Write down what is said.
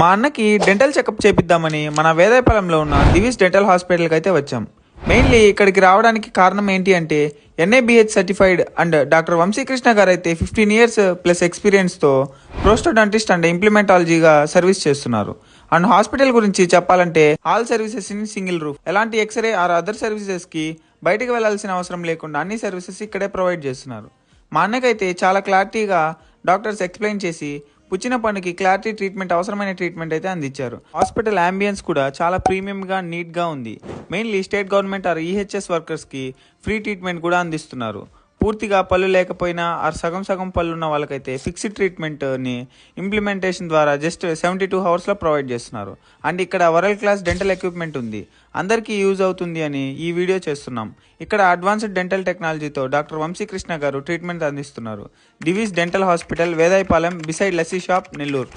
మా అన్నకి dental checkup చేపిద్దామని మన వేదాయపాలెంలో ఉన్న దివిస్ డెంటల్ హాస్పిటల్కి అయితే వచ్చాం. మెయిన్లీ ఇక్కడికి రావడానికి కారణం ఏంటి అంటే NABH certified and doctor Vamsikrishna గారు అయితే 15 ఇయర్స్ ప్లస్ ఎక్స్పీరియన్స్తో ప్రోస్టోడాంటిస్ట్ అండ్ ఇంప్లిమెంటాలజీగా సర్వీస్ చేస్తున్నారు. అండ్ హాస్పిటల్ గురించి చెప్పాలంటే all services in single roof, ఎలాంటి ఎక్స్రే ఆర్ అదర్ సర్వీసెస్కి బయటకు వెళ్లాల్సిన అవసరం లేకుండా అన్ని సర్వీసెస్ ఇక్కడే ప్రొవైడ్ చేస్తున్నారు. మా అన్నకైతే చాలా క్లారిటీగా డాక్టర్స్ ఎక్స్ప్లెయిన్ చేసి పుచ్చిన పన్నుకి క్లారిటీ ట్రీట్మెంట్ అవసరమైన ట్రీట్మెంట్ అయితే అందించారు. హాస్పిటల్ అంబియన్స్ కూడా చాలా ప్రీమియంగా నీట్గా ఉంది. Mainly state government or EHS వర్కర్స్కి ఫ్రీ ట్రీట్మెంట్ కూడా అందిస్తున్నారు. పూర్తిగా పళ్ళు లేకపోయినా ఆర్ సగం సగం పళ్ళు ఉన్న వాళ్ళకైతే ఫిక్స్డ్ ట్రీట్మెంట్ని ఇంప్లిమెంటేషన్ ద్వారా జస్ట్ 72 అవర్స్లో ప్రొవైడ్ చేస్తున్నారు. అండ్ ఇక్కడ వరల్డ్ క్లాస్ డెంటల్ ఎక్విప్మెంట్ ఉంది, అందరికీ యూజ్ అవుతుంది అని ఈ వీడియో చేస్తున్నాం. ఇక్కడ అడ్వాన్స్డ్ డెంటల్ టెక్నాలజీతో డాక్టర్ వంశీకృష్ణ గారు ట్రీట్మెంట్ అందిస్తున్నారు. Divi's dental hospital, Vedayapalem, beside lassi shop, Nellore.